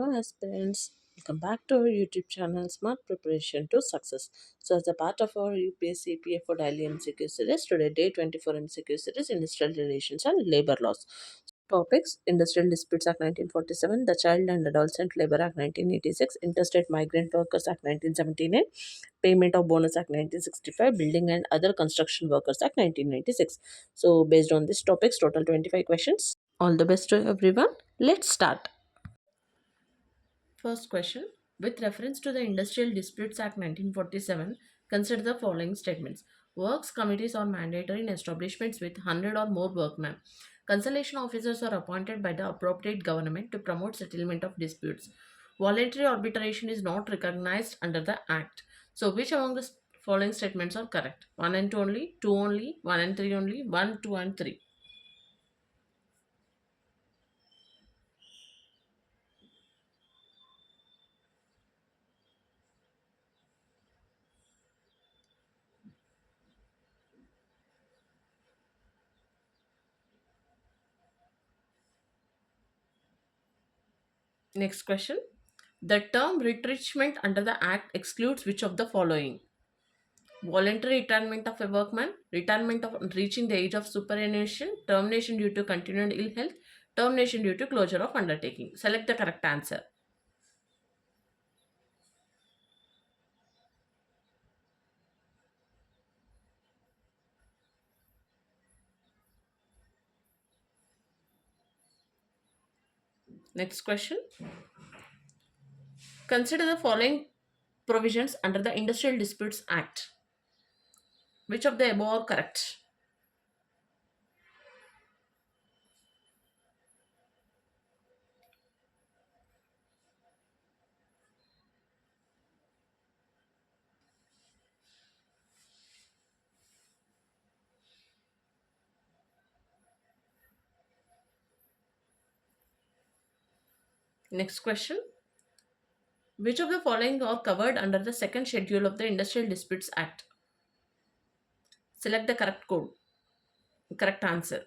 Hello, aspirants. Welcome back to our YouTube channel, Smart Preparation to Success. So, as a part of our UPSC Epfo Daily MCQ series, today, day 24 MCQ series, Industrial Relations and Labor Laws. Topics: Industrial Disputes Act 1947, the Child and Adolescent Labor Act 1986, Interstate Migrant Workers Act 1979, Payment of Bonus Act 1965, Building and Other Construction Workers Act 1996. So, based on these topics, total 25 questions. All the best to everyone. Let's start. First question. With reference to the Industrial Disputes Act 1947, consider the following statements. Works committees are mandatory in establishments with 100 or more workmen. Conciliation officers are appointed by the appropriate government to promote settlement of disputes. Voluntary arbitration is not recognized under the Act. So, which among the following statements are correct? 1 and 2 only, 2 only, 1 and 3 only, 1, 2 and 3. Next question. The term retrenchment under the Act excludes which of the following? Voluntary retirement of a workman, retirement of reaching the age of superannuation, termination due to continued ill health, termination due to closure of undertaking. Select the correct answer. Next question. Consider the following provisions under the Industrial Disputes Act. Which of the above are correct? Next question. Which of the following are covered under the second schedule of the Industrial Disputes Act? Select the correct answer.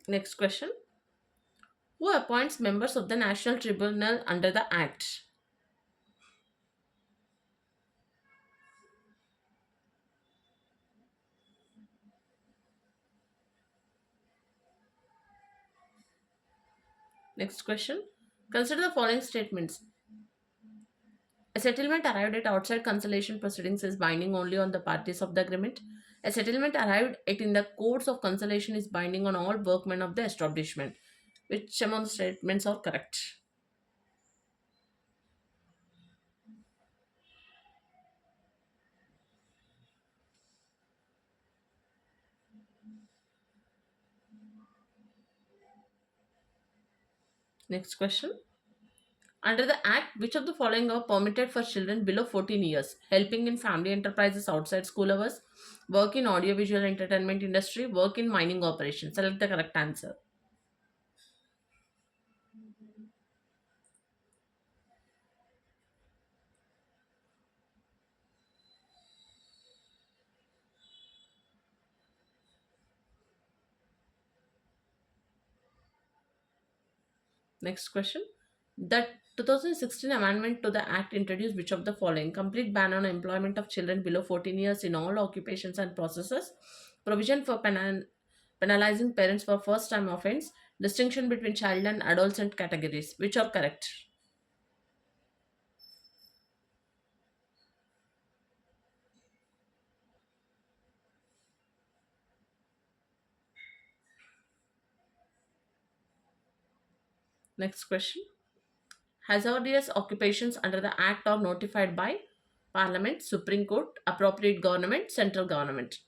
Next question. Who appoints members of the National Tribunal under the Act? Next question. Consider the following statements. A settlement arrived at outside conciliation proceedings is binding only on the parties of the agreement. A settlement arrived at in the courts of conciliation is binding on all workmen of the establishment. Which among the statements are correct? Next question. Under the Act, which of the following are permitted for children below 14 years? Helping in family enterprises outside school hours, work in audiovisual entertainment industry, work in mining operations. Select the correct answer. Next question. The 2016 amendment to the Act introduced which of the following? Complete ban on employment of children below 14 years in all occupations and processes, provision for penalizing parents for first time offense, distinction between child and adolescent categories. Which are correct? Next question. Hazardous occupations under the Act are notified by Parliament, Supreme Court, appropriate government, central government.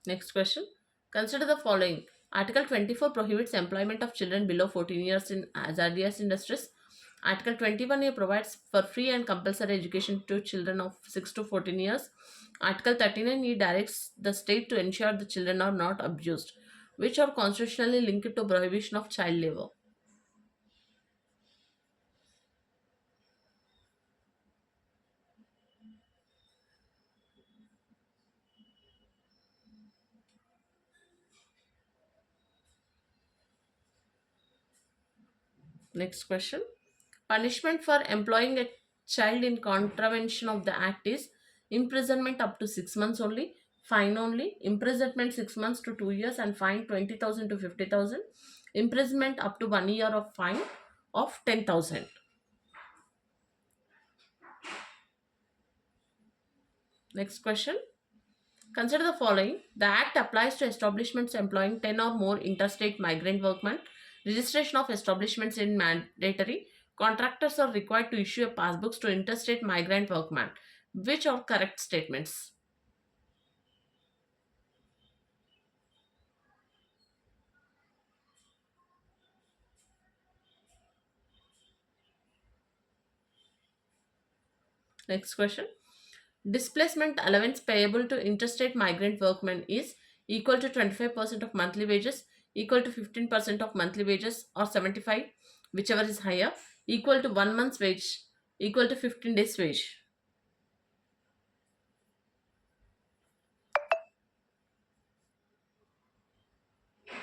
Next question. Consider the following. Article 24 prohibits employment of children below 14 years in hazardous industries. Article 21A provides for free and compulsory education to children of 6 to 14 years. Article 39E directs the state to ensure the children are not abused, which are constitutionally linked to prohibition of child labor. Next question. Punishment for employing a child in contravention of the act is imprisonment up to 6 months only, fine only, imprisonment 6 months to 2 years and fine 20,000 to 50,000, imprisonment up to 1 year of fine of 10,000. Next question. Consider the following. The Act applies to establishments employing 10 or more interstate migrant workmen. Registration of establishments is mandatory. Contractors are required to issue a passbooks to interstate migrant workmen. Which are correct statements? Next question. Displacement allowance payable to interstate migrant workmen is equal to 25% of monthly wages, equal to 15% of monthly wages, or 75, whichever is higher, equal to 1 month's wage, equal to 15 days wage.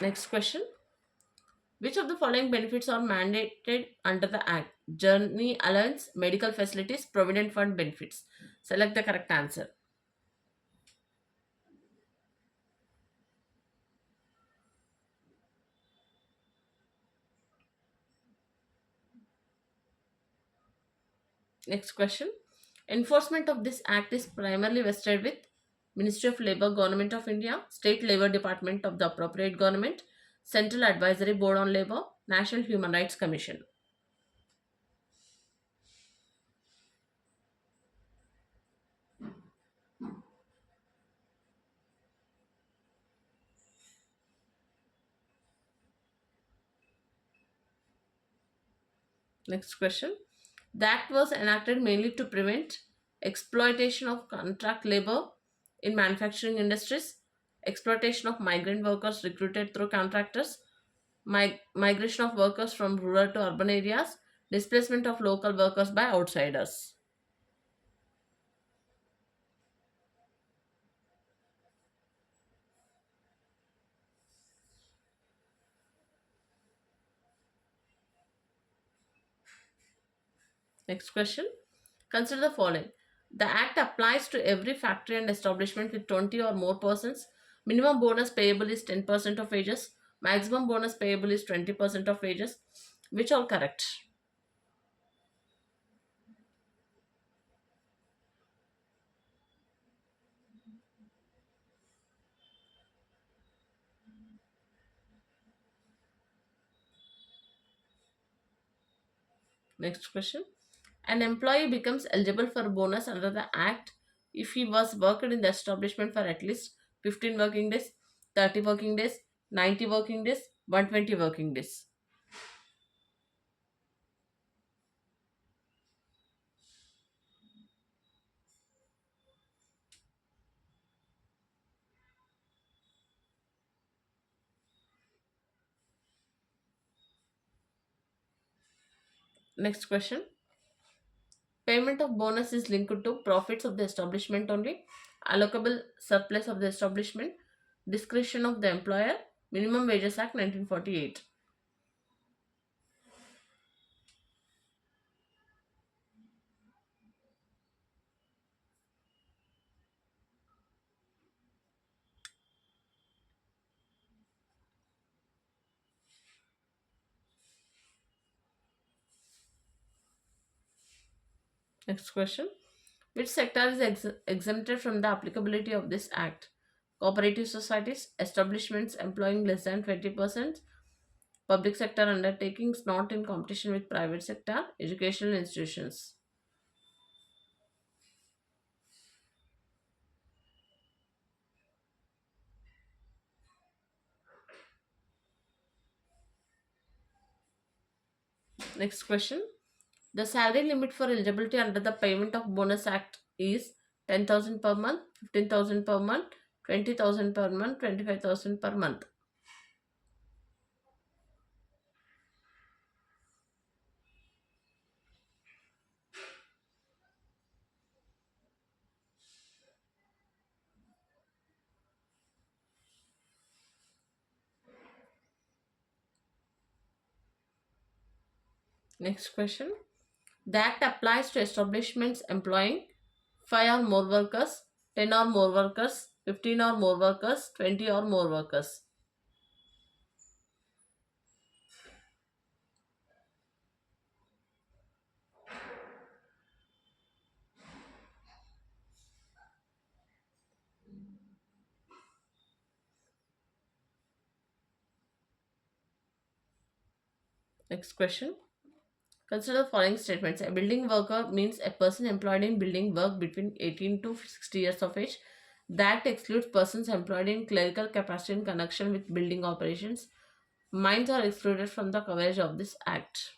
Next question. Which of the following benefits are mandated under the Act? Journey allowance, medical facilities, provident fund benefits. Select the correct answer. Next question. Enforcement of this act is primarily vested with Ministry of Labour, Government of India, State Labour Department of the appropriate government, Central Advisory Board on Labour, National Human Rights Commission. Next question. The act was enacted mainly to prevent exploitation of contract labor in manufacturing industries, exploitation of migrant workers recruited through contractors, migration of workers from rural to urban areas, displacement of local workers by outsiders. Next question. Consider the following. The Act applies to every factory and establishment with 20 or more persons. Minimum bonus payable is 10% of wages. Maximum bonus payable is 20% of wages. Which are correct? Next question. An employee becomes eligible for bonus under the Act if he was worked in the establishment for at least 15 working days, 30 working days, 90 working days, 120 working days. Next question. Payment of bonus is linked to profits of the establishment only, allocable surplus of the establishment, discretion of the employer, Minimum Wages Act 1948. Next question. Which sector is exempted from the applicability of this act? Cooperative societies, establishments employing less than 20%, public sector undertakings not in competition with private sector, educational institutions. Next question. The salary limit for eligibility under the Payment of Bonus Act is 10,000 per month, 15,000 per month, 20,000 per month, 25,000 per month. Next question. The Act applies to establishments employing 5 or more workers, 10 or more workers, 15 or more workers, 20 or more workers. Next question. Consider the following statements. A building worker means a person employed in building work between 18 to 60 years of age. That excludes persons employed in clerical capacity in connection with building operations. Mines are excluded from the coverage of this act.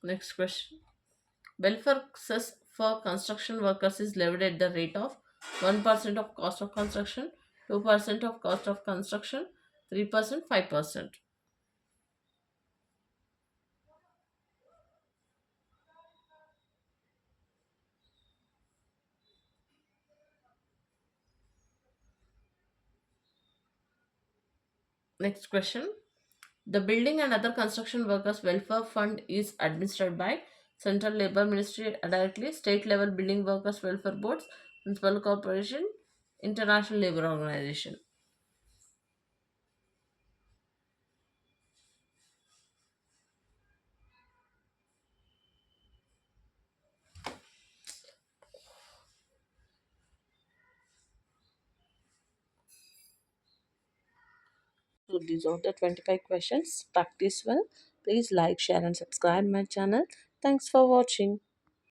Next question. Welfare cess for construction workers is levied at the rate of 1% of cost of construction, 2% of cost of construction, 3%, 5%. Next question. The Building and Other Construction Workers Welfare Fund is administered by Central Labor Ministry directly, state level building workers welfare boards, municipal corporation, international labor organization. So these are the 25 questions. Practice well. Please like, share and subscribe my channel. Thanks for watching.